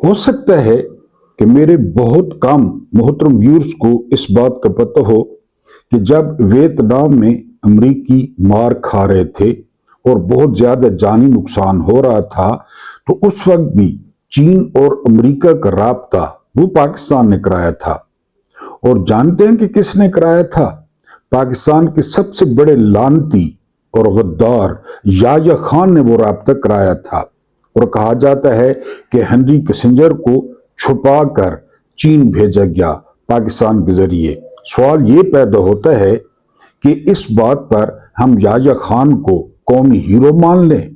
हो सकता है कि मेरे बहुत कम मोहतरम व्यूअर्स को इस बात का पता हो कि जब वियतनाम में अमेरिकी मार खा रहे थे और बहुत ज्यादा जानी नुकसान हो रहा था, तो उस वक्त भी चीन और अमेरिका का राब्ता वो पाकिस्तान ने कराया था। और जानते हैं कि किसने कराया था? पाकिस्तान के सबसे बड़े लानती और गद्दार याह्या खान ने वो राब्ता कराया था। और कहा जाता है कि हेनरी किसिंजर को छुपा कर चीन भेजा गया पाकिस्तान के जरिए। सवाल ये पैदा होता है कि इस बात पर हम याह्या खान को कौमी हीरो मान लें,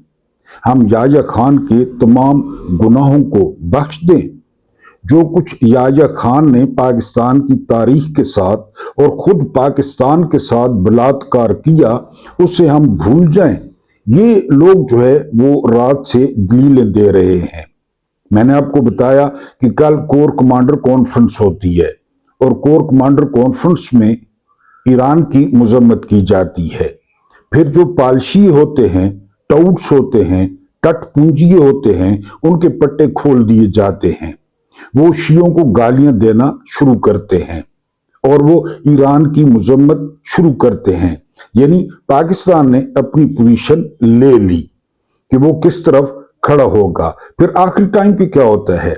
हम याह्या खान के तमाम गुनाहों को बख्श दें। जो कुछ याह्या खान ने पाकिस्तान की तारीख के साथ और खुद पाकिस्तान के साथ बलात्कार किया, उसे हम भूल जाएं। ये लोग जो है वो रात से दलीलें दे रहे हैं। मैंने आपको बताया कि कल कोर कमांडर कॉन्फ्रेंस होती है और कोर कमांडर कॉन्फ्रेंस में ईरान की मजम्मत की जाती है। फिर जो पालशी होते हैं, टाउट्स होते हैं, टटपूंजी होते हैं, उनके पट्टे खोल दिए जाते हैं। वो शियों को गालियां देना शुरू करते हैं और वो ईरान की मजम्मत शुरू करते हैं। यानी पाकिस्तान ने अपनी पोजीशन ले ली कि वो किस तरफ खड़ा होगा। फिर आखिरी टाइम पे क्या होता है?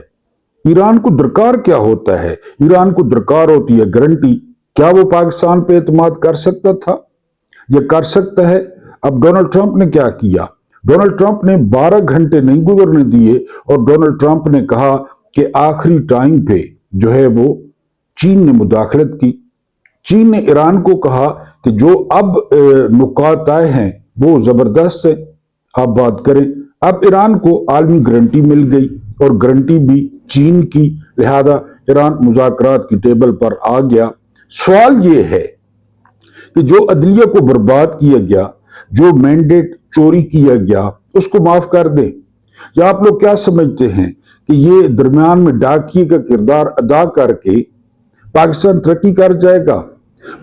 ईरान को दरकार क्या होता है? ईरान को दरकार होती है गारंटी। क्या वो पाकिस्तान पे एतमाद कर सकता था? ये कर सकता है। अब डोनाल्ड ट्रंप ने क्या किया? डोनाल्ड ट्रंप ने 12 घंटे नहीं गुजरने दिए और डोनाल्ड ट्रंप ने कहा कि आखिरी टाइम पे जो है वो चीन ने मुदाखलत की। चीन ने ईरान को कहा कि जो अब नुकात आए हैं वो जबरदस्त है, आप बात करें। अब ईरान को आलमी गारंटी मिल गई और गारंटी भी चीन की, लिहाजा ईरान मुज़ाकरात की टेबल पर आ गया। सवाल ये है कि जो अदलिया को बर्बाद किया गया, जो मैंडेट चोरी किया गया, उसको माफ कर दे। या आप लोग क्या समझते हैं कि ये दरमियान में डाकिए का किरदार अदा करके पाकिस्तान तरक्की कर जाएगा,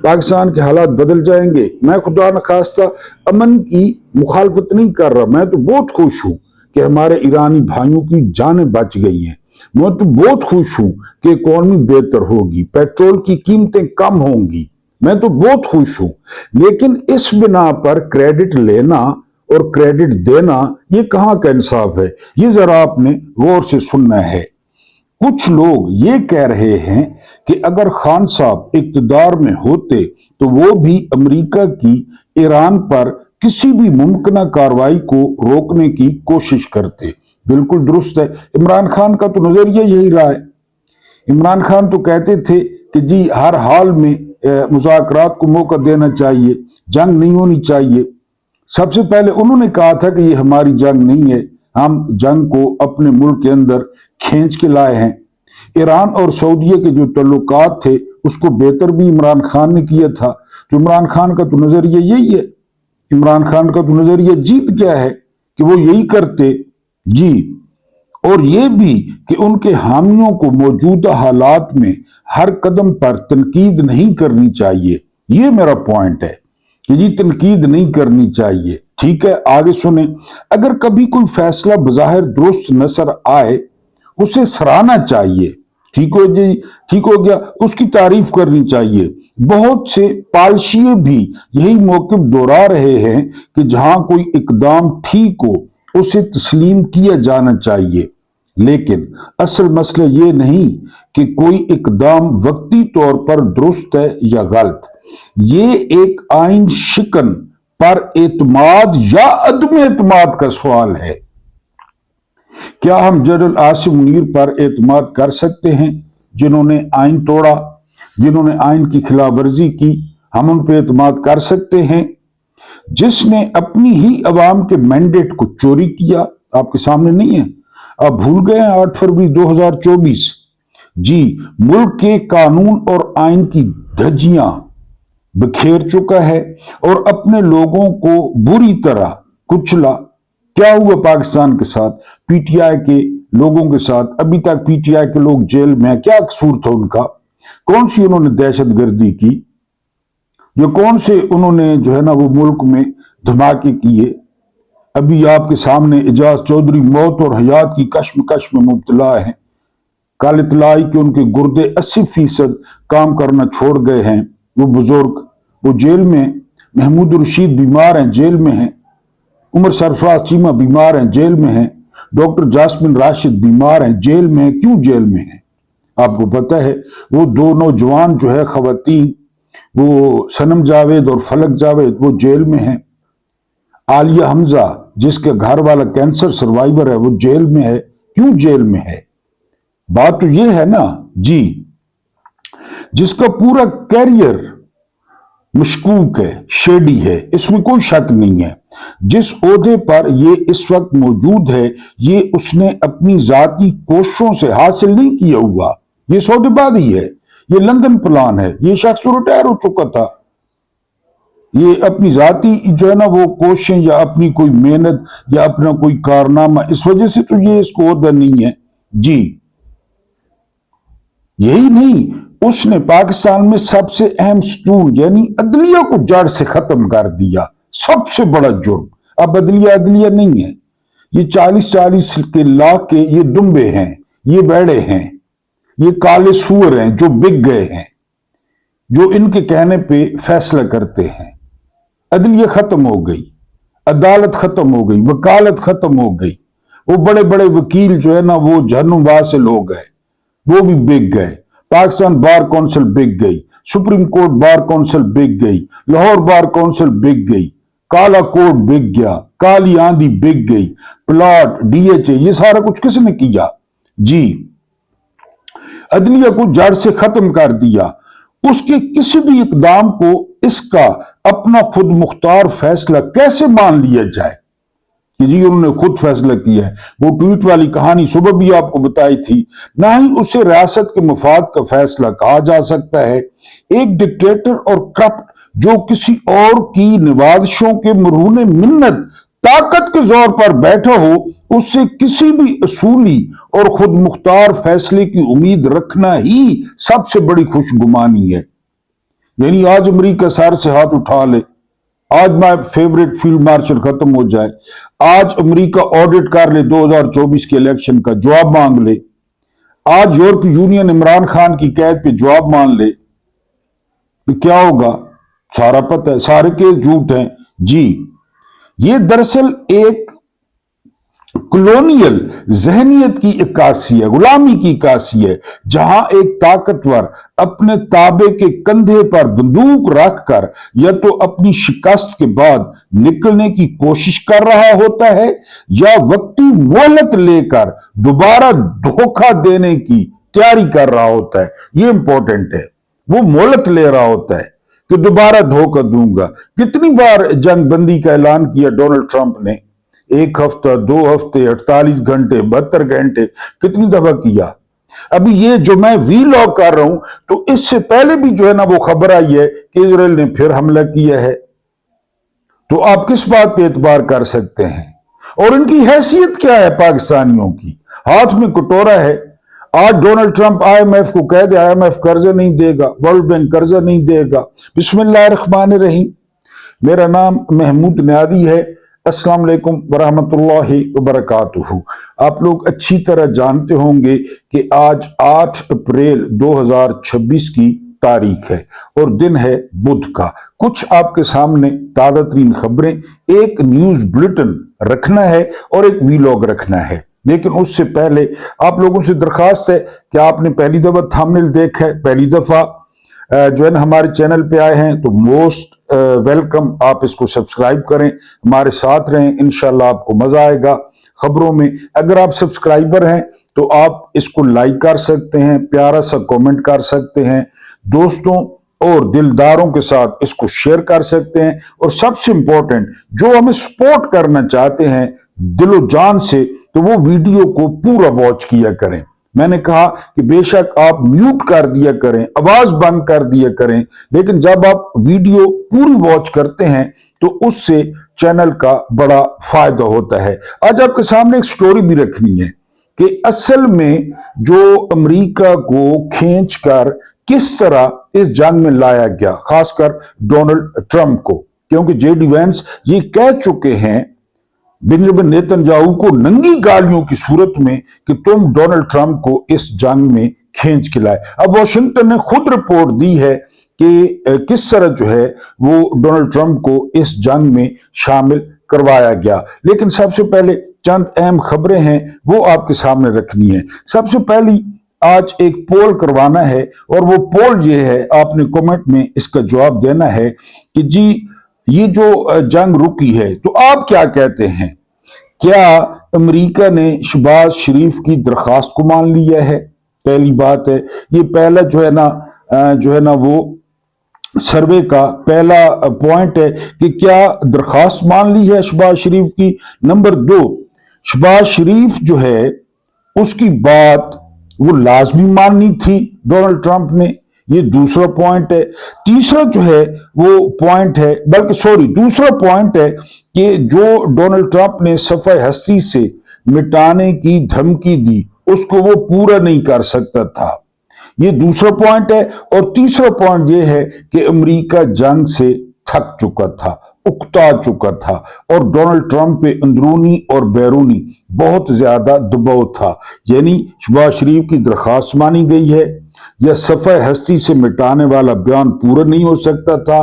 पाकिस्तान के हालात बदल जाएंगे? मैं खुदा न खास्ता अमन की मुखालफत नहीं कर रहा। मैं तो बहुत खुश हूं कि हमारे ईरानी भाइयों की जानें बच गई हैं। मैं तो बहुत खुश हूं कि इकॉनमी बेहतर होगी, पेट्रोल की कीमतें कम होंगी। मैं तो बहुत खुश हूं। लेकिन इस बिना पर क्रेडिट लेना और क्रेडिट देना, ये कहां का इंसाफ है? ये जरा आपने गौर से सुनना है। कुछ लोग ये कह रहे हैं कि अगर खान साहब इक्तदार में होते तो वो भी अमेरिका की ईरान पर किसी भी मुमकिन कार्रवाई को रोकने की कोशिश करते। बिल्कुल दुरुस्त है। इमरान खान का तो नजरिया यही रहा है। इमरान खान तो कहते थे कि जी हर हाल में मुज़ाकरात को मौका देना चाहिए, जंग नहीं होनी चाहिए। सबसे पहले उन्होंने कहा था कि ये हमारी जंग नहीं है, हम जंग को अपने मुल्क के अंदर खींच के लाए हैं। ईरान और सऊदीया के जो तल्लुकात थे उसको बेहतर भी इमरान खान ने किया था। तो इमरान खान का तो नजरिया यही है। इमरान खान का तो नजरिया जीत गया है कि वो यही करते जी। और ये भी कि उनके हामियों को मौजूदा हालात में हर कदम पर तनकीद नहीं करनी चाहिए। ये मेरा पॉइंट है कि जी तनकीद नहीं करनी चाहिए। ठीक है, आगे सुने। अगर कभी कोई फैसला बज़ाहिर दुरुस्त नजर आए, उसे सराहना चाहिए। ठीक हो जी, ठीक हो गया, उसकी तारीफ करनी चाहिए। बहुत से पालशिए भी यही मौक़िफ़ दोहरा रहे हैं कि जहां कोई इकदाम ठीक हो उसे तस्लीम किया जाना चाहिए। लेकिन असल मसला ये नहीं कि कोई इकदाम वक्ती तौर पर दुरुस्त है या गलत। ये एक आइन शिकन पर एतमाद या अदम एतमाद का सवाल है। क्या हम जनरल आसिम मुनीर पर एतमाद कर सकते हैं जिन्होंने आइन तोड़ा, जिन्होंने आइन की खिलाफ वर्जी की? हम उन पर एतमाद कर सकते हैं? जिसने अपनी ही अवाम के मैंडेट को चोरी किया, आपके सामने नहीं है? आप भूल गए हैं 8 फरवरी 2024? जी, मुल्क के कानून और आइन की धज्जियां बिखेर चुका है और अपने लोगों को बुरी तरह कुचला। क्या हुआ पाकिस्तान के साथ, पीटीआई के लोगों के साथ? अभी तक पीटीआई के लोग जेल में, क्या कसूर था उनका? कौन सी उन्होंने दहशतगर्दी की? जो कौन से उन्होंने जो है ना वो मुल्क में धमाके किए? अभी आपके सामने एजाज चौधरी मौत और हयात की कश्मकश में मुब्तला है। कल इत्तला आई कि उनके गुर्दे 80% काम करना छोड़ गए हैं। वो बुजुर्ग, वो जेल में। महमूद रशीद बीमार हैं, जेल में हैं। उमर सरफराज चीमा बीमार हैं, जेल में हैं। डॉक्टर जासमिन राशिद बीमार हैं, जेल में हैं। क्यों जेल में हैं? आपको पता है वो दो नौजवान जो है खवातीन, वो सनम जावेद और फलक जावेद, वो जेल में हैं। आलिया हमजा जिसके घर वाला कैंसर सर्वाइवर है, वो जेल में है। क्यों जेल में है? बात तो ये है ना जी, जिसका पूरा कैरियर मशकूक है, शेडी है, इसमें कोई शक नहीं है। जिस ओहदे पर ये इस वक्त मौजूद है, ये उसने अपनी जाती कोशिशों से हासिल नहीं किया हुआ, ये सौदेबाजी है, ये लंदन प्लान है। ये शख्स तो रिटायर हो चुका था। ये अपनी जाती जो है ना वो कोशिशें या अपनी कोई मेहनत या अपना कोई कारनामा, इस वजह से तो ये इसको ओहदा नहीं है जी। यही नहीं, उसने पाकिस्तान में सबसे अहम सतून यानी अदलिया को जड़ से खत्म कर दिया। सबसे बड़ा जुर्म। अब अदलिया नहीं है, ये 40-40 के लाख के ये दुम्बे हैं, ये बैड़े हैं, ये काले सूअर हैं जो बिक गए हैं, जो इनके कहने पे फैसला करते हैं। अदलिया खत्म हो गई, अदालत खत्म हो गई, वकालत खत्म हो गई। वो बड़े बड़े वकील जो है ना वो जहन्नुम से लोग हैं, वो भी बिक गए। पाकिस्तान बार काउंसिल बिक गई, सुप्रीम कोर्ट बार काउंसिल बिक गई, लाहौर बार काउंसिल बिक गई, काला कोर्ट बिक गया, काली आंधी बिक गई, प्लाट, डीएचए, ये सारा कुछ किसने किया जी? अदलिया को जड़ से खत्म कर दिया। उसके किसी भी इकदाम को इसका अपना खुद मुख्तार फैसला कैसे मान लिया जाए कि जी उन्होंने खुद फैसला किया है? वो ट्वीट वाली कहानी सुबह भी आपको बताई थी। ना ही उसे रियासत के मफाद का फैसला कहा जा सकता है। एक डिक्टेटर और करप्ट जो किसी और की निवाजिशों के मरहून मिन्नत ताकत के जोर पर बैठा हो, उससे किसी भी असूली और खुद मुख्तार फैसले की उम्मीद रखना ही सबसे बड़ी खुशगुमानी है। यानी आज अमरीका सर से हाथ उठा ले, आज माय फेवरेट फील्ड मार्शल खत्म हो जाए, आज अमेरिका ऑडिट कर ले 2024 के इलेक्शन का, जवाब मांग ले, आज यूरोपीय यूनियन इमरान खान की कैद पे जवाब मान ले, तो क्या होगा? सारा पता है, सारे केस झूठ हैं जी। ये दरअसल एक कॉलोनियल जहनियत की इक्कासी है, गुलामी की इक्कासी है, जहां एक ताकतवर अपने ताबे के कंधे पर बंदूक रखकर या तो अपनी शिकस्त के बाद निकलने की कोशिश कर रहा होता है या वक्ती मोहलत लेकर दोबारा धोखा देने की तैयारी कर रहा होता है। ये इंपॉर्टेंट है, वो मोहलत ले रहा होता है कि दोबारा धोखा दूंगा। कितनी बार जंग बंदी का ऐलान किया डोनाल्ड ट्रंप ने? 1 हफ्ता, 2 हफ्ते, 48 घंटे, 72 घंटे, कितनी दफा किया? अभी ये जो मैं वीलॉग कर रहा हूं, तो इससे पहले भी जो है ना वो खबर आई है कि इजराइल ने फिर हमला किया है। तो आप किस बात पे एतबार कर सकते हैं? और इनकी हैसियत क्या है पाकिस्तानियों की? हाथ में कटोरा है। आज डोनाल्ड ट्रंप आईएमएफ को कह दे आईएमएफ कर्जा नहीं देगा, वर्ल्ड बैंक कर्जा नहीं देगा। बिस्मिल्लाहिर्रहमानिर्रहीम। मेरा नाम महमूद नियादी है। अस्सलाम वालेकुम वरहमतुल्लाहि वबरकातुहू। आप लोग अच्छी तरह जानते होंगे कि आज 8 अप्रैल 2026 की तारीख है और दिन है बुध का। कुछ आपके सामने ताज़ा तरीन खबरें, एक न्यूज बुलेटिन रखना है और एक वीलॉग रखना है। लेकिन उससे पहले आप लोगों से दरखास्त है कि आपने पहली दफा थंबनेल देखा है, पहली दफा जो है ना हमारे चैनल पे आए हैं, तो मोस्ट वेलकम। आप इसको सब्सक्राइब करें, हमारे साथ रहें, इंशाल्लाह आपको मजा आएगा खबरों में। अगर आप सब्सक्राइबर हैं तो आप इसको लाइक कर सकते हैं, प्यारा सा कमेंट कर सकते हैं, दोस्तों और दिलदारों के साथ इसको शेयर कर सकते हैं। और सबसे इंपॉर्टेंट, जो हमें सपोर्ट करना चाहते हैं दिलो जान से, तो वो वीडियो को पूरा वॉच किया करें। मैंने कहा कि बेशक आप म्यूट कर दिया करें, आवाज बंद कर दिया करें, लेकिन जब आप वीडियो पूरी वॉच करते हैं तो उससे चैनल का बड़ा फायदा होता है। आज आपके सामने एक स्टोरी भी रखनी है कि असल में जो अमेरिका को खींचकर किस तरह इस जंग में लाया गया, खासकर डोनाल्ड ट्रंप को, क्योंकि जेडी वेंस ये कह चुके हैं बेंजामिन नेतन्याहू को नंगी गालियों की सूरत में कि तुम डोनाल्ड ट्रंप को इस जंग में खींच के लाए। अब वॉशिंगटन ने खुद रिपोर्ट दी है कि किस तरह जो है वो डोनाल्ड ट्रंप को इस जंग में शामिल करवाया गया। लेकिन सबसे पहले चंद अहम खबरें हैं वो आपके सामने रखनी है। सबसे पहली, आज एक पोल करवाना है और वो पोल ये है, आपने कमेंट में इसका जवाब देना है कि जी ये जो जंग रुकी है तो आप क्या कहते हैं, क्या अमेरिका ने शहबाज शरीफ की दरखास्त को मान लिया है? पहली बात है, ये पहला जो है ना वो सर्वे का पहला पॉइंट है कि क्या दरखास्त मान ली है शहबाज शरीफ की। नंबर 2, शहबाज शरीफ जो है उसकी बात वो लाजमी माननी थी डोनाल्ड ट्रंप ने, ये दूसरा पॉइंट है। तीसरा जो है वो पॉइंट है, दूसरा पॉइंट है कि जो डोनाल्ड ट्रंप ने सफ़े हस्ती से मिटाने की धमकी दी उसको वो पूरा नहीं कर सकता था, ये दूसरा पॉइंट है। और तीसरा पॉइंट ये है कि अमेरिका जंग से थक चुका था, उकता चुका था और डोनाल्ड ट्रंप पे अंदरूनी और बैरूनी बहुत ज्यादा दबाव था। यानी शहबाज शरीफ की दरखास्त मानी गई है, या सफ़े हस्ती से मिटाने वाला बयान पूरा नहीं हो सकता था,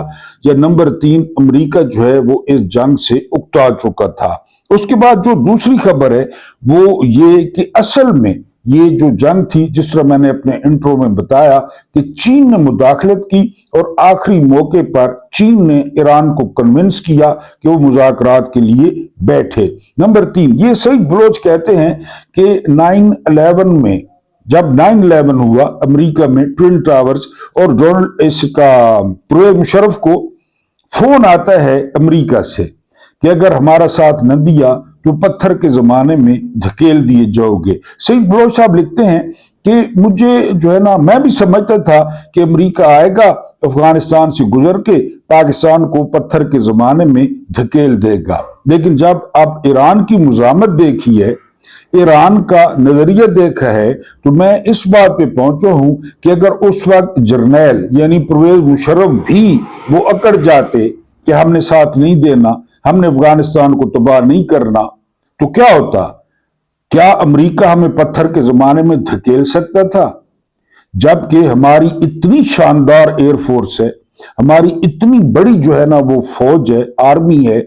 या नंबर 3 अमेरिका जो है वो इस जंग से उकता चुका था। उसके बाद जो दूसरी खबर है वो ये कि असल में ये जो जंग थी, जिस तरह मैंने अपने इंट्रो में बताया कि चीन ने मुदाखलत की और आखिरी मौके पर चीन ने ईरान को कन्विंस किया कि वो मुज़ाकरात के लिए बैठे। नंबर 3, ये सईद बलोच कहते हैं कि 9/11 में, जब 9/11 हुआ अमेरिका में ट्विन टावर्स, और परवेज मुशर्रफ को फोन आता है अमेरिका से कि अगर हमारा साथ न दिया तो पत्थर के जमाने में धकेल दिए जाओगे। सईद बलोच साहब लिखते हैं कि मुझे जो है ना, मैं भी समझता था कि अमेरिका आएगा अफगानिस्तान से गुजर के पाकिस्तान को पत्थर के जमाने में धकेल देगा, लेकिन जब अब ईरान की मुजामत देखी है, ईरान का नजरिया देखा है, तो मैं इस बात पे पहुंचा हूं कि अगर उस वक्त जर्नैल यानी परवेज मुशर्रफ भी वो अकड़ जाते कि हमने साथ नहीं देना, हमने अफगानिस्तान को तबाह नहीं करना, तो क्या होता? क्या अमेरिका हमें पत्थर के जमाने में धकेल सकता था? जबकि हमारी इतनी शानदार एयरफोर्स है, हमारी इतनी बड़ी जो है ना वो फौज है, आर्मी है,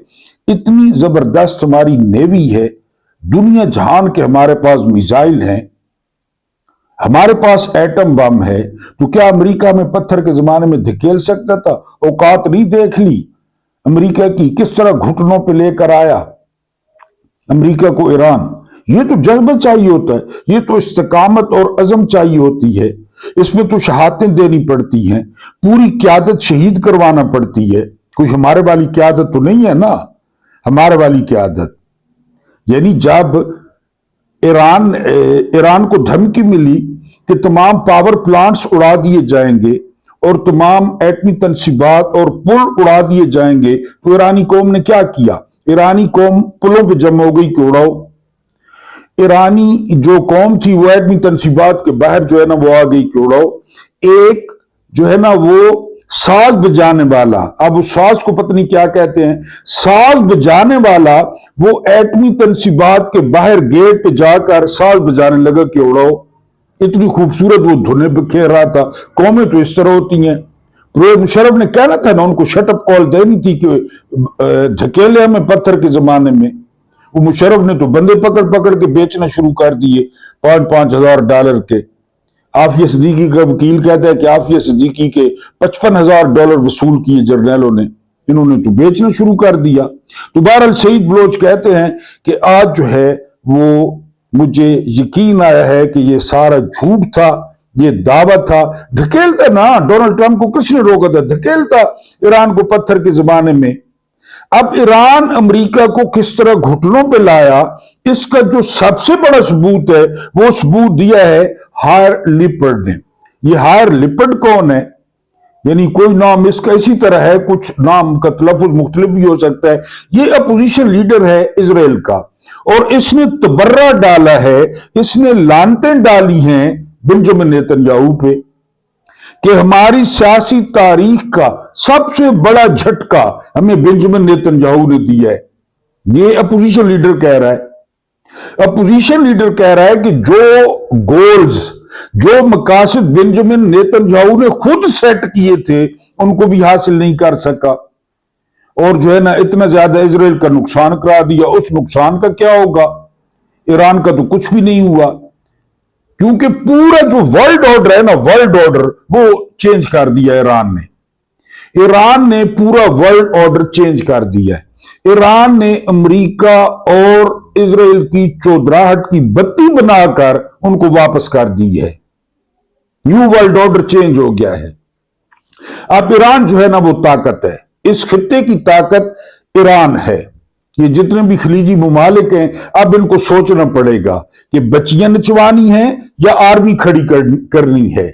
इतनी जबरदस्त हमारी नेवी है, दुनिया जहान के हमारे पास मिसाइल हैं, हमारे पास एटम बम है, तो क्या अमेरिका में पत्थर के जमाने में धकेल सकता था? औकात नहीं देख ली अमेरिका की, किस तरह घुटनों पे लेकर आया अमेरिका को ईरान। ये तो जज्बा चाहिए होता है, ये तो इस्तिकामत और अज़म चाहिए होती है, इसमें तो शहादतें देनी पड़ती हैं, पूरी क्यादत शहीद करवाना पड़ती है। कोई हमारे वाली क्यादत तो नहीं है ना, हमारे वाली क्यादत। यानी जब ईरान को धमकी मिली कि तमाम पावर प्लांट्स उड़ा दिए जाएंगे और तमाम एटमी तनसीबात और पुल उड़ा दिए जाएंगे, तो ईरानी कौम ने क्या किया? ईरानी कौम पुलों पे जमा हो गई कि उड़ाओ। ईरानी जो कौम थी वो एटमी तनसीबात के बाहर जो है ना वो आ गई कि उड़ाओ। एक जो है ना वो साज बजाने वाला, अब उस साज को पता नहीं क्या कहते हैं, साज बजाने वाला वो एटमी तनसीबात के बाहर गेट पे जाकर साज बजाने लगा कि उड़ाओ। इतनी खूबसूरत वो धुनें बिखेर रहा था। कौमें तो इस तरह होती हैं। परवेज मुशर्रफ ने कहना था ना, उनको शटअप कॉल देनी थी कि धकेले हमें पत्थर के जमाने में। वो मुशर्रफ ने तो बंदे पकड़ पकड़ के बेचना शुरू कर दिए $5,000 के। आफिया सिद्दीकी का वकील कहता है कि आफिया सिद्दीकी के $55,000 वसूल किए जर्नैलों ने, इन्होंने तो बेचना शुरू कर दिया। तो बहरहाल सईद बलोच कहते हैं कि आज जो है वो मुझे यकीन आया है कि ये सारा झूठ था, ये दावा था। धकेलता ना, डोनाल्ड ट्रंप को किसने रोका था? धकेलता ईरान को पत्थर के जमाने में। अब ईरान अमेरिका को किस तरह घुटनों पे लाया, इसका जो सबसे बड़ा सबूत है वो सबूत दिया है हायर लिपर्ड ने। ये हायर लिपर्ड कौन है? यानी कोई नाम इसका इसी तरह है, कुछ नाम का तलफ़ुज़ मुख्तलिफ भी हो सकता है। ये अपोजिशन लीडर है इजराइल का, और इसने तबर्रा डाला है, इसने लानतें डाली हैं बेंजामिन नेतन्याहू पे कि हमारी सियासी तारीख का सबसे बड़ा झटका हमें बेंजामिन नेतन्याहू ने दिया है। ये अपोजिशन लीडर कह रहा है। अपोजिशन लीडर कह रहा है कि जो गोल्स, जो मकासद बेंजामिन नेतन्याहू ने खुद सेट किए थे, उनको भी हासिल नहीं कर सका। और जो है ना, इतना ज्यादा इजराइल का नुकसान करा दिया। उस नुकसान का क्या होगा? ईरान का तो कुछ भी नहीं हुआ, क्योंकि पूरा जो वर्ल्ड ऑर्डर है ना, वर्ल्ड ऑर्डर वो चेंज कर दिया ईरान ने। ईरान ने पूरा वर्ल्ड ऑर्डर चेंज कर दिया है। ईरान ने अमेरिका और इजराइल की चौधराहट की बत्ती बनाकर उनको वापस कर दी है। न्यू वर्ल्ड ऑर्डर चेंज हो गया है। अब ईरान जो है ना, वो ताकत है, इस खित्ते की ताकत ईरान है। ये जितने भी खलीजी ममालिक हैं, अब इनको सोचना पड़ेगा कि बच्चियां नचवानी है या आर्मी खड़ी करनी है,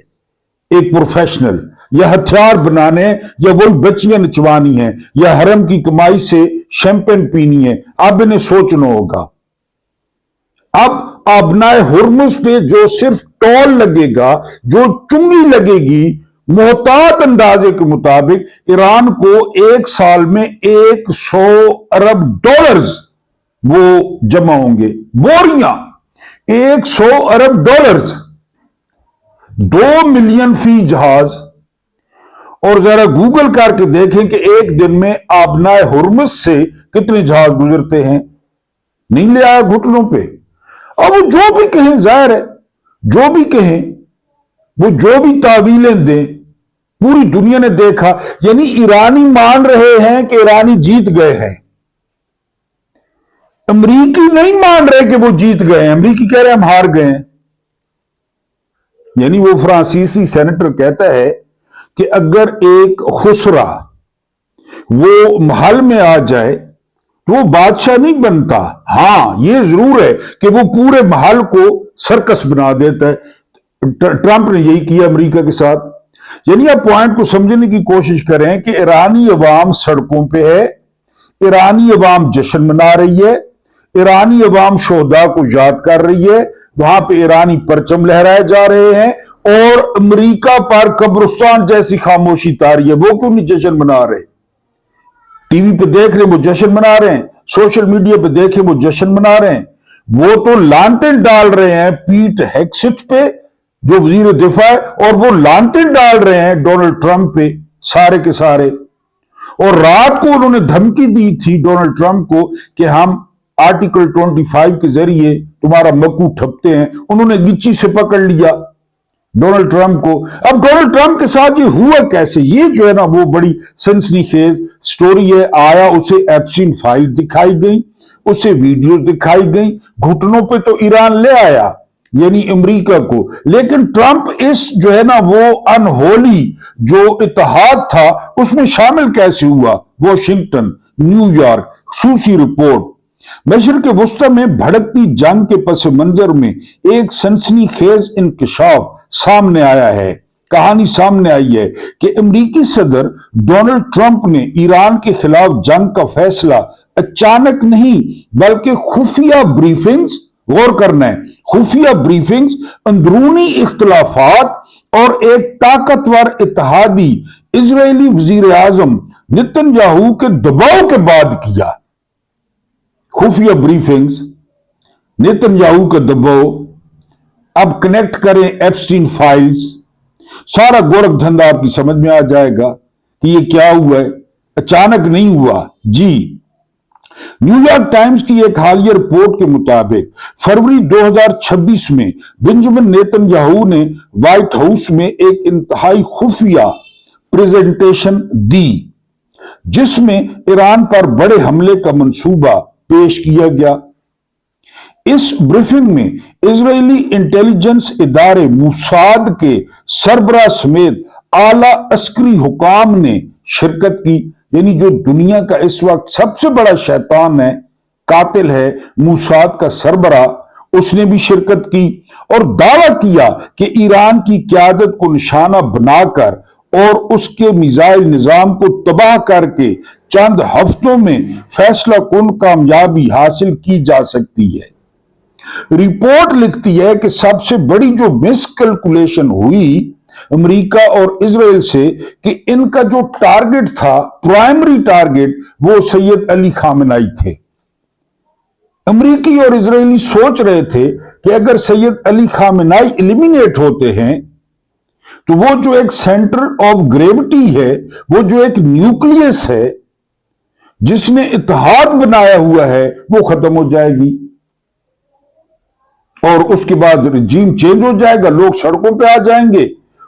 एक प्रोफेशनल, या हथियार बनाने, या वही बच्चियां नचवानी है, या हरम की कमाई से शैंपेन पीनी है। अब इन्हें सोचना होगा। अब आबनाए हुर्मुज पे जो सिर्फ टोल लगेगा, जो चुंगी लगेगी, मोहतात अंदाजे के मुताबिक ईरान को एक साल में 100 अरब डॉलर्स वो जमा होंगे। बोरियां 100 अरब डॉलर्स, 2 मिलियन फी जहाज। और जरा गूगल करके देखें कि एक दिन में आबनाए हुर्मुज से कितने जहाज गुजरते हैं। नहीं ले आया घुटनों पे। अब वो जो भी कहें, जाहिर है, जो भी कहें, वो जो भी तावीलें दें, पूरी दुनिया ने देखा। यानी ईरानी मान रहे हैं कि ईरानी जीत गए हैं, अमरीकी नहीं मान रहे कि वो जीत गए हैं। अमरीकी कह रहे हैं हम हार गए हैं। यानी वो फ्रांसीसी सेनेटर कहता है कि अगर एक खुसरा वो महल में आ जाए तो वो बादशाह नहीं बनता। हां, ये जरूर है कि वो पूरे महल को सर्कस बना देता है। ट्रंप ने यही किया अमेरिका के साथ। यानी आप पॉइंट को समझने की कोशिश करें कि ईरानी अवाम सड़कों पे है, ईरानी अवाम जश्न मना रही है, ईरानी अवाम शोहदा को याद कर रही है, वहां पे ईरानी परचम लहराए जा रहे हैं, और अमेरिका पर कब्रिस्तान जैसी खामोशी तारी है। वो क्यों नहीं जश्न मना रहे? टीवी पे देख रहे हैं वो जश्न मना रहे हैं, सोशल मीडिया पे देखें वो जश्न मना रहे हैं। वो तो लांटेन डाल रहे हैं पीट हेगसेथ पे, जो वजीर दिफा है, और वो लांटेन डाल रहे हैं डोनाल्ड ट्रंप पे, सारे के सारे। और रात को उन्होंने धमकी दी थी डोनाल्ड ट्रंप को कि हम आर्टिकल 25 के जरिए तुम्हारा मकू ठपते हैं। उन्होंने गिच्ची से पकड़ लिया डोनाल्ड ट्रंप को। अब डोनाल्ड ट्रंप के साथ ये हुआ कैसे? ये जो है ना, वो बड़ी सनसनीखेज स्टोरी है। आया, उसे एप्स्टीन फाइल दिखाई गई, उसे वीडियो दिखाई गई, घुटनों पे तो ईरान ले आया, यानी अमेरिका को। लेकिन ट्रंप इस जो है ना, वो अनहोली जो इत्तेहाद था, उसमें शामिल कैसे हुआ? वॉशिंगटन, न्यूयॉर्क, सूसी रिपोर्ट। मशरिक वस्ता में भड़कती जंग के पस मंजर में एक सनसनीखेज इंकशाफ सामने आया है। कहानी सामने आई है कि अमेरिकी सदर डोनाल्ड ट्रंप ने ईरान के खिलाफ जंग का फैसला अचानक नहीं, बल्कि खुफिया ब्रीफिंग्स, गौर करना है, खुफिया ब्रीफिंग्स, अंदरूनी इख्तलाफात और एक ताकतवर इत्तेहादी इजरायली वजीर आजम नेतन्याहू के दबाव के बाद किया। खुफिया ब्रीफिंग्स, नेतन्याहू का दबाव। अब कनेक्ट करें एप्स्टीन फाइल्स, सारा गोरख धंधा आपकी समझ में आ जाएगा कि ये क्या हुआ है। अचानक नहीं हुआ जी। न्यूयॉर्क टाइम्स की एक हालिया रिपोर्ट के मुताबिक फरवरी 2026 में बेंजामिन नेतन्याहू ने व्हाइट हाउस में एक इंतहाई खुफिया प्रेजेंटेशन दी, जिसमें ईरान पर बड़े हमले का मंसूबा पेश किया गया। इस ब्रीफिंग में इजरायली इंटेलिजेंस इदारे मुसाद के सरबराह समेत आला अस्करी हुकाम ने शिरकत की। यानी जो दुनिया का इस वक्त सबसे बड़ा शैतान है, कातिल है, मुसाद का सरबराह, उसने भी शिरकत की और दावा किया कि ईरान की क्यादत को निशाना बनाकर और उसके मिसाइल निजाम को तबाह करके चंद हफ्तों में फैसला कुन कामयाबी हासिल की जा सकती है। रिपोर्ट लिखती है कि सबसे बड़ी जो मिसकैलकुलेशन हुई अमेरिका और इजराइल से, कि इनका जो टारगेट था, प्राइमरी टारगेट, वो सैयद अली खामेनेई थे। امریکی اور اسرائیلی سوچ رہے تھے کہ اگر سید علی خامنائی ایلیمینیٹ ہوتے ہیں تو وہ جو ایک سینٹر آف گریوٹی ہے، وہ جو ایک نیوکلیس ہے جس نے اتحاد بنایا ہوا ہے، وہ ختم ہو جائے گی اور اس کے بعد رجیم چینج ہو جائے گا، لوگ سڑکوں پہ آ جائیں گے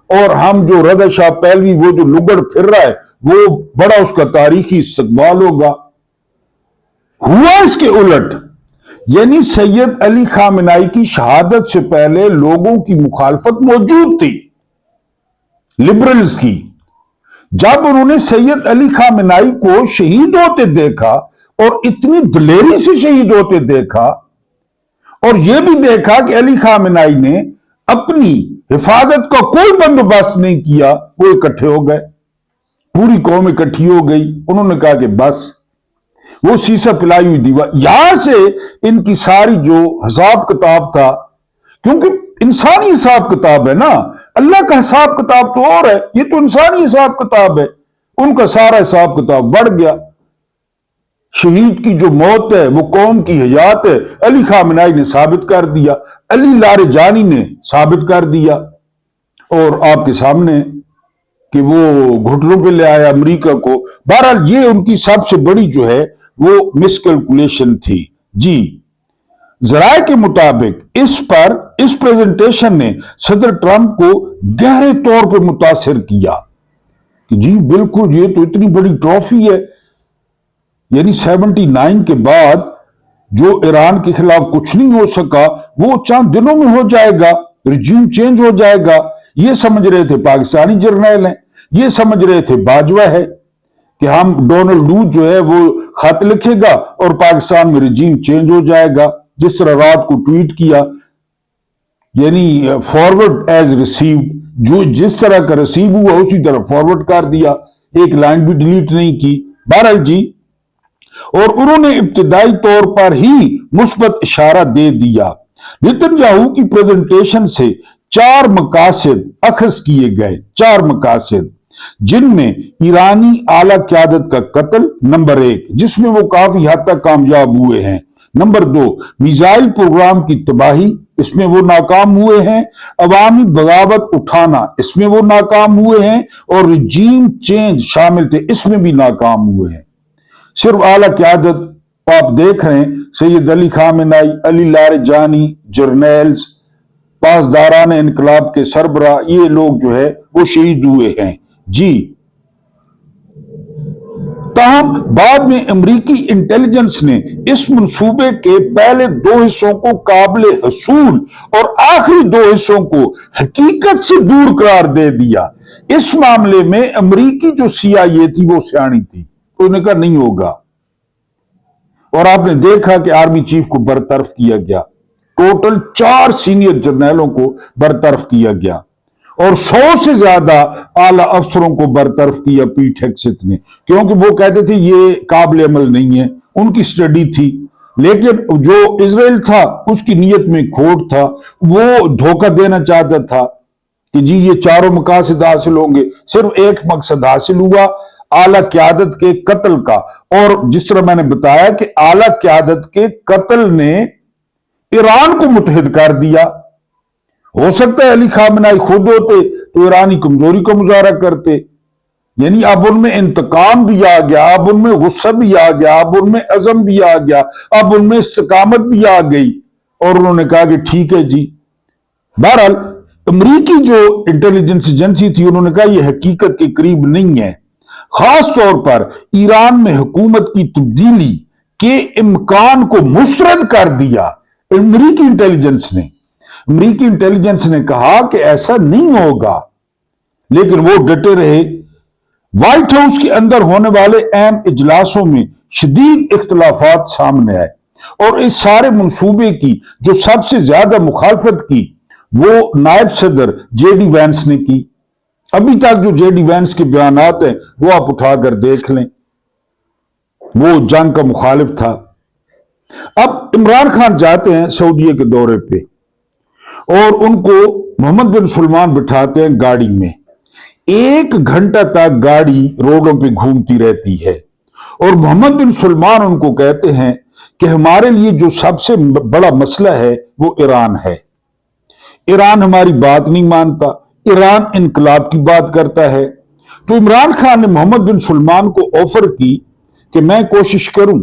اور ہم جو رضا شاہ پہلوی وہ جو لگڑ پھر رہا ہے وہ بڑا اس کا تاریخی استقبال ہوگا۔ ہوا اس کے الٹ، یعنی سید علی خامنائی کی شہادت سے پہلے لوگوں کی مخالفت موجود تھی، لبرلز کی۔ جب انہوں نے سید علی خامنائی کو شہید ہوتے دیکھا اور اتنی دلیری سے شہید ہوتے دیکھا اور یہ بھی دیکھا کہ علی خامنائی نے اپنی حفاظت کا کوئی بندوبست نہیں کیا، وہ اکٹھے ہو گئے، پوری قوم اکٹھی ہو گئی۔ انہوں نے کہا کہ بس وہ سیسا پلائی ہوئی دیوار، یہاں سے ان کی ساری جو حساب کتاب تھا، کیونکہ انسانی حساب کتاب ہے نا، اللہ کا حساب کتاب تو اور ہے، یہ تو انسانی حساب کتاب ہے۔ ان کا سارا حساب کتاب بڑھ گیا۔ شہید کی جو موت ہے وہ قوم کی حیات ہے، علی خامنائی نے ثابت کر دیا، علی لاریجانی نے ثابت کر دیا، اور آپ کے سامنے کہ وہ گھٹنوں پہ لے آیا امریکہ کو۔ بہرحال یہ ان کی سب سے بڑی جو ہے وہ مس کیلکولیشن تھی۔ جی، ذرائع کے مطابق اس پریزنٹیشن نے صدر ٹرمپ کو گہرے طور پہ متاثر کیا کہ جی بالکل یہ تو اتنی بڑی ٹرافی ہے، یعنی 79 کے بعد جو ایران کے خلاف کچھ نہیں ہو سکا وہ چند دنوں میں ہو جائے گا، رجیم چینج ہو جائے گا۔ یہ سمجھ رہے تھے پاکستانی جرنیل ہیں، یہ سمجھ رہے تھے باجوہ ہے کہ ہم ڈونلڈ لو جو ہے وہ خط لکھے گا اور پاکستان میں رجیم چینج ہو جائے گا، جس طرح رات کو ٹویٹ کیا، یعنی فارورڈ ایز ریسیوڈ، جو جس طرح کا ریسیو ہوا اسی طرح فارورڈ کر دیا، ایک لائن بھی ڈیلیٹ نہیں کی۔ بہرحال جی، اور انہوں نے ابتدائی طور پر ہی مثبت اشارہ دے دیا۔ نتن یاہو کی پریزنٹیشن سے 4 مقاصد اخذ کیے گئے، 4 مقاصد، جن میں ایرانی اعلی قیادت کا قتل نمبر 1، جس میں وہ کافی حد تک کامیاب ہوئے ہیں، نمبر 2 میزائل پروگرام کی تباہی، اس میں وہ ناکام ہوئے ہیں، عوامی بغاوت اٹھانا، اس میں وہ ناکام ہوئے ہیں، اور رجیم چینج شامل تھے، اس میں بھی ناکام ہوئے ہیں۔ صرف اعلی قیادت آپ دیکھ رہے ہیں، سید علی خامنائی، علی لاریجانی، جرنیلز، پاسداران انقلاب کے سربراہ، یہ لوگ جو ہے وہ شہید ہوئے ہیں۔ جی، تاہم بعد میں امریکی انٹیلیجنس نے اس منصوبے کے پہلے 2 حصوں کو قابل حصول اور آخری 2 حصوں کو حقیقت سے دور قرار دے دیا۔ اس معاملے میں امریکی جو CIA تھی وہ سیاਣੀ تھی، انہوں نے کہا نہیں ہوگا، اور آپ نے دیکھا کہ آرمی چیف کو برطرف کیا گیا، ٹوٹل 4 سینئر جرنیلوں کو برطرف کیا گیا، اور 100 سے زیادہ اعلی افسروں کو برطرف کیا پیٹ ہیگسیت نے، کیونکہ وہ کہتے تھے یہ قابل عمل نہیں ہے، ان کی سٹڈی تھی۔ لیکن جو اسرائیل تھا اس کی نیت میں کھوٹ تھا، وہ دھوکہ دینا چاہتا تھا کہ جی یہ 4 مقاصد حاصل ہوں گے، صرف ایک مقصد حاصل ہوا، اعلی قیادت کے قتل کا۔ اور جس طرح میں نے بتایا کہ اعلی قیادت کے قتل نے ایران کو متحد کر دیا۔ ہو سکتا ہے علی خامنائی خود ہوتے تو ایرانی کمزوری کا مظاہرہ کرتے، یعنی اب ان میں انتقام بھی آ گیا، اب ان میں غصہ بھی آ گیا، اب ان میں عزم بھی آ گیا، اب ان میں استقامت بھی آ گئی، اور انہوں نے کہا کہ ٹھیک ہے جی۔ بہرحال امریکی جو انٹیلیجنس ایجنسی تھی انہوں نے کہا یہ حقیقت کے قریب نہیں ہے، خاص طور پر ایران میں حکومت کی تبدیلی کے امکان کو مسترد کر دیا۔ امریکی انٹیلیجنس نے کہا کہ ایسا نہیں ہوگا، لیکن وہ ڈٹے رہے۔ وائٹ ہاؤس کے اندر ہونے والے اہم اجلاسوں میں شدید اختلافات سامنے آئے، اور اس سارے منصوبے کی جو سب سے زیادہ مخالفت کی وہ نائب صدر جے ڈی وینس نے کی۔ ابھی تک جو جے ڈی وینس کے بیانات ہیں وہ آپ اٹھا کر دیکھ لیں، وہ جنگ کا مخالف تھا۔ اب عمران خان جاتے ہیں سعودیہ کے دورے پہ، اور ان کو محمد بن سلمان بٹھاتے ہیں گاڑی میں، 1 گھنٹہ تک گاڑی روڈوں پہ گھومتی رہتی ہے، اور محمد بن سلمان ان کو کہتے ہیں کہ ہمارے لیے جو سب سے بڑا مسئلہ ہے وہ ایران ہے. ایران ہماری بات نہیں مانتا، ایران انقلاب کی بات کرتا ہے. تو عمران خان نے محمد بن سلمان کو آفر کی کہ میں کوشش کروں.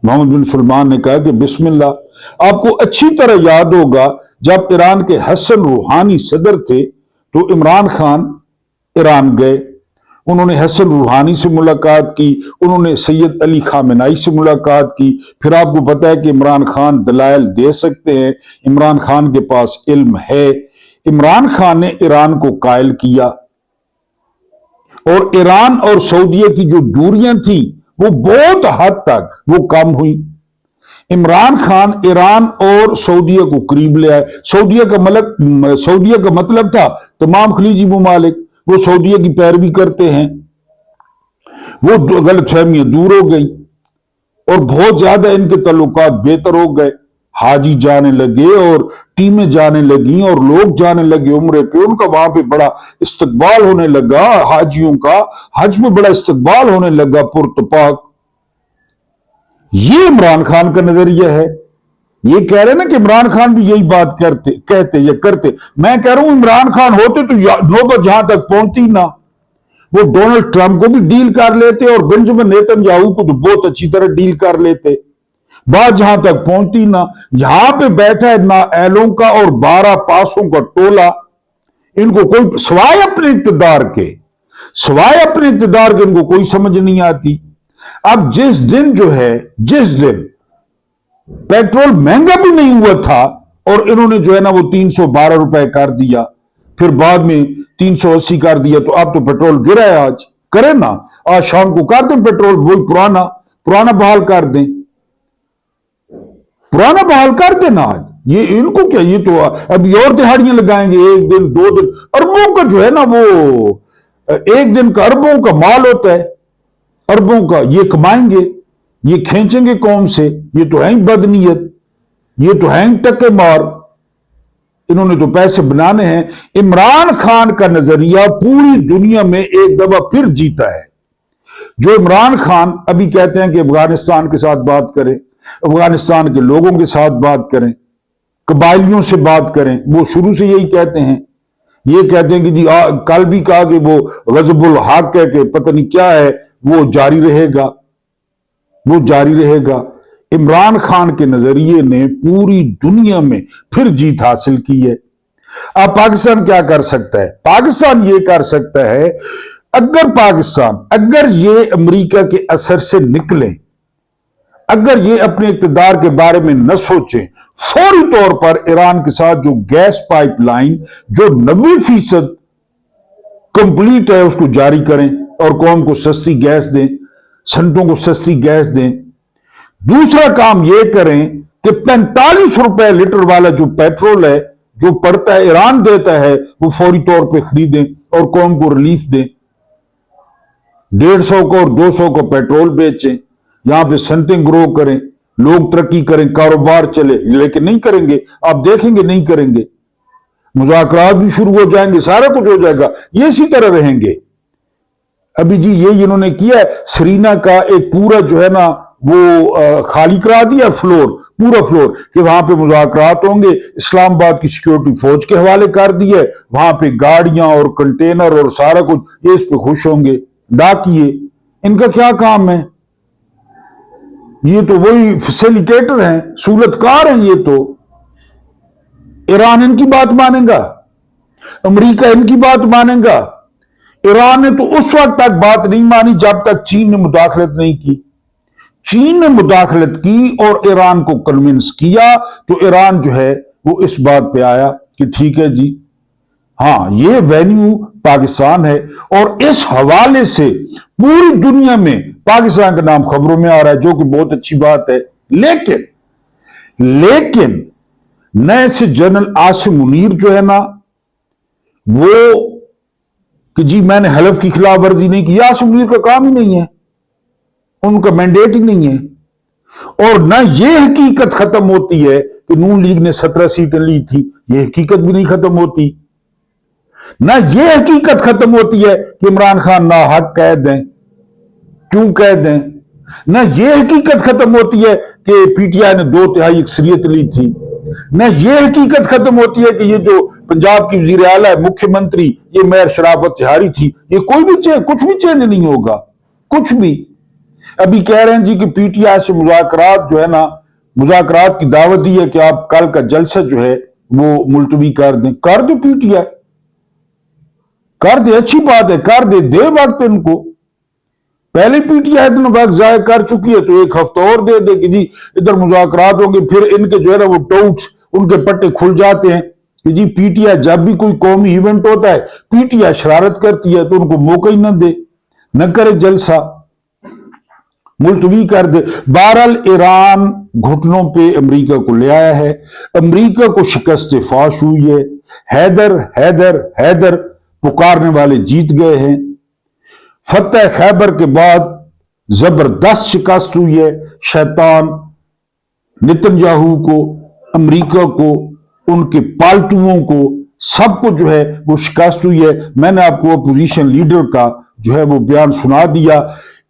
محمد بن سلمان نے کہا کہ بسم اللہ. آپ کو اچھی طرح یاد ہوگا جب ایران کے حسن روحانی صدر تھے تو عمران خان ایران گئے، انہوں نے حسن روحانی سے ملاقات کی، انہوں نے سید علی خامنائی سے ملاقات کی. پھر آپ کو پتا ہے کہ عمران خان دلائل دے سکتے ہیں، عمران خان کے پاس علم ہے. عمران خان نے ایران کو قائل کیا اور ایران اور سعودیہ کی جو دوریاں تھیں وہ بہت حد تک وہ کم ہوئی. عمران خان ایران اور سعودیہ کو قریب لے آئے. سعودیہ کا مطلب تھا تمام خلیجی ممالک وہ سعودیہ کی پیروی کرتے ہیں. وہ غلط فہمیاں دور ہو گئی اور بہت زیادہ ان کے تعلقات بہتر ہو گئے. حاجی جانے لگے اور ٹیمیں جانے لگیں اور لوگ جانے لگے عمرے پہ. ان کا وہاں پہ بڑا استقبال ہونے لگا، حاجیوں کا حج میں بڑا استقبال ہونے لگا پرتپاک. یہ عمران خان کا نظریہ ہے. یہ کہہ رہے نا کہ عمران خان بھی یہی بات کہتے یا کرتے. میں کہہ رہا ہوں عمران خان ہوتے تو نوبت جہاں تک پہنچتی نہ. وہ ڈونلڈ ٹرمپ کو بھی ڈیل کر لیتے اور بنجمن نیتن یاہو کو تو بہت اچھی طرح ڈیل کر لیتے. بات جہاں تک پہنچتی نہ. یہاں پہ بیٹھا ہے نااہلوں کا اور 12 پاسوں کا ٹولہ. ان کو کوئی سوائے اپنے اقتدار کے ان کو کوئی سمجھ نہیں آتی. اب جس دن پیٹرول مہنگا بھی نہیں ہوا تھا اور انہوں نے جو ہے نا وہ 312 روپے کر دیا، پھر بعد میں 380 کر دیا، تو اب تو پیٹرول گرا ہے. آج کریں نا، آج شام کو کر دیں پیٹرول وہی پرانا بحال کر دیں. نا آج یہ ان کو کیا، یہ تو ابھی اور دہاڑیاں لگائیں گے، 1 دن 2 دن. اربوں کا جو ہے نا وہ 1 دن کا اربوں کا مال ہوتا ہے، اربوں کا. یہ کمائیں گے، یہ کھینچیں گے قوم سے. یہ تو ہیں بدنیت، یہ تو ہیں ٹکے مار. انہوں نے تو پیسے بنانے ہیں. عمران خان کا نظریہ پوری دنیا میں ایک دفعہ پھر جیتا ہے. جو عمران خان ابھی کہتے ہیں کہ افغانستان کے ساتھ بات کریں، افغانستان کے لوگوں کے ساتھ بات کریں، قبائلیوں سے بات کریں، وہ شروع سے یہی کہتے ہیں. یہ کہتے ہیں کہ جی کل بھی کہا کہ وہ غضب الحق ہے کہ پتہ نہیں کیا ہے، وہ جاری رہے گا. عمران خان کے نظریے نے پوری دنیا میں پھر جیت حاصل کی ہے. اب پاکستان کیا کر سکتا ہے؟ پاکستان یہ کر سکتا ہے، اگر یہ امریکہ کے اثر سے نکلیں، اگر یہ اپنے اقتدار کے بارے میں نہ سوچیں، فوری طور پر ایران کے ساتھ جو گیس پائپ لائن جو 90% کمپلیٹ ہے اس کو جاری کریں اور قوم کو سستی گیس دیں، صنعتوں کو سستی گیس دیں. دوسرا کام یہ کریں کہ 45 روپے لیٹر والا جو پیٹرول ہے جو پڑتا ہے ایران دیتا ہے وہ فوری طور پہ خریدیں اور قوم کو ریلیف دیں. 150 کا اور 200 کا پیٹرول بیچیں، یہاں پہ صنعتیں گرو کریں، لوگ ترقی کریں، کاروبار چلے. لیکن نہیں کریں گے، آپ دیکھیں گے نہیں کریں گے. مذاکرات بھی شروع ہو جائیں گے، سارا کچھ ہو جائے گا، یہ اسی طرح رہیں گے. ابھی جی یہ انہوں نے کیا ہے، سرینا کا ایک پورا جو ہے نا وہ خالی کرا دیا پورا فلور کہ وہاں پہ مذاکرات ہوں گے. اسلام آباد کی سیکیورٹی فوج کے حوالے کر دی ہے، وہاں پہ گاڑیاں اور کنٹینر اور سارا کچھ، یہ اس پہ خوش ہوں گے. ڈاکیے ان کا کیا کام ہے؟ یہ تو وہی فیسیلیٹیٹر ہیں، سہولت کار ہیں. یہ تو ایران ان کی بات مانے گا، امریکہ ان کی بات مانے گا. ایران نے تو اس وقت تک بات نہیں مانی جب تک چین نے مداخلت نہیں کی. چین نے مداخلت کی اور ایران کو کنونس کیا تو ایران جو ہے وہ اس بات پہ آیا کہ ٹھیک ہے جی، ہاں یہ وینیو پاکستان ہے. اور اس حوالے سے پوری دنیا میں پاکستان کا نام خبروں میں آ رہا ہے، جو کہ بہت اچھی بات ہے. لیکن نئے سے جنرل عاصم منیر جو ہے نا وہ کہ جی میں نے حلف کی خلاف ورزی نہیں کی. عاصم منیر کا کام ہی نہیں ہے، ان کا مینڈیٹ ہی نہیں ہے. اور نہ یہ حقیقت ختم ہوتی ہے کہ نون لیگ نے 17 سیٹیں لی تھی، یہ حقیقت بھی نہیں ختم ہوتی. نہ یہ حقیقت ختم ہوتی ہے کہ عمران خان ناحق کہہ دیں، کیوں کہہ دیں. نہ یہ حقیقت ختم ہوتی ہے کہ پی ٹی آئی نے 2/3 اکثریت لی تھی، نہ یہ حقیقت ختم ہوتی ہے کہ یہ جو پنجاب کی وزیر اعلیٰ ہے، مکھیہ منتری، یہ مہر شرافت چہاری تھی، یہ کوئی بھی کچھ بھی چینج نہیں ہوگا، کچھ بھی۔ ابھی کہہ رہے ہیں جی کہ پی ٹی آئی سے مذاکرات جو ہے نا، مذاکرات کی دعوت دی ہے کہ آپ کل کا جلسہ جو ہے وہ ملتوی کر دیں۔ کر دے پی ٹی آئی، کر دے، اچھی بات ہے، کر دے، دے وقت ان کو۔ پہلے پی ٹی آئی اتنا وقت ضائع کر چکی ہے تو 1 ہفتہ اور دے دے کہ جی ادھر مذاکرات ہوں گے، پھر ان کے جو ہے نا وہ ڈاؤٹس، ان کے پٹے کھل جاتے ہیں کہ جی پی ٹی آئی جب بھی کوئی قومی ایونٹ ہوتا ہے پی ٹی آئی شرارت کرتی ہے تو ان کو موقع ہی نہ دے، نہ کرے جلسہ، ملتوی کر دے۔ بہرحال ایران گھٹنوں پہ امریکہ کو لے آیا ہے، امریکہ کو شکست فاش ہوئی ہے، حیدر حیدر حیدر پکارنے والے جیت گئے ہیں۔ فتح خیبر کے بعد زبردست شکست ہوئی ہے، شیطان نتن-یاہو کو، امریکہ کو، ان کے پالتوؤں کو، سب کو جو ہے وہ شکست ہوئی ہے۔ میں نے آپ کو اپوزیشن لیڈر کا جو ہے وہ بیان سنا دیا،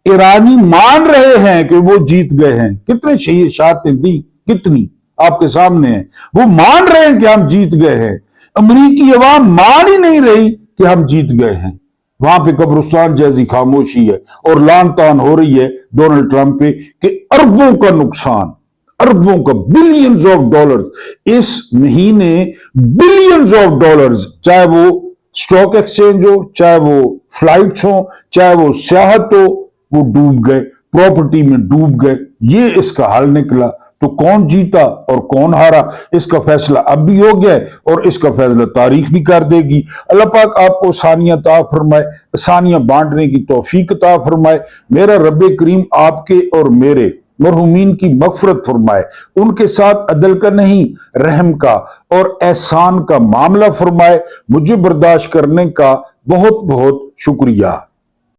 ایرانی مان رہے ہیں کہ وہ جیت گئے ہیں، کتنے شہادتیں دی، کتنی آپ کے سامنے ہیں، وہ مان رہے ہیں کہ ہم جیت گئے ہیں، امریکی عوام مان ہی نہیں رہی کہ ہم جیت گئے ہیں۔ وہاں پہ قبرستان جیسی خاموشی ہے اور لان تان ہو رہی ہے ڈونلڈ ٹرمپ پہ کہ اربوں کا نقصان، اربوں کا، بلینز آف ڈالرز اس مہینے، بلینز آف ڈالرز، چاہے وہ سٹاک ایکسچینج ہو، چاہے وہ فلائٹس ہوں، چاہے وہ سیاحت ہو، وہ ڈوب گئے، پراپرٹی میں ڈوب گئے۔ یہ اس کا حل نکلا۔ تو کون جیتا اور کون ہارا اس کا فیصلہ اب بھی ہو گیا ہے اور اس کا فیصلہ تاریخ بھی کر دے گی۔ اللہ پاک آپ کو آسانیاں عطا فرمائے، آسانیاں بانٹنے کی توفیق عطا فرمائے۔ میرا رب کریم آپ کے اور میرے مرحومین کی مغفرت فرمائے، ان کے ساتھ عدل کا نہیں رحم کا اور احسان کا معاملہ فرمائے۔ مجھے برداشت کرنے کا بہت بہت شکریہ۔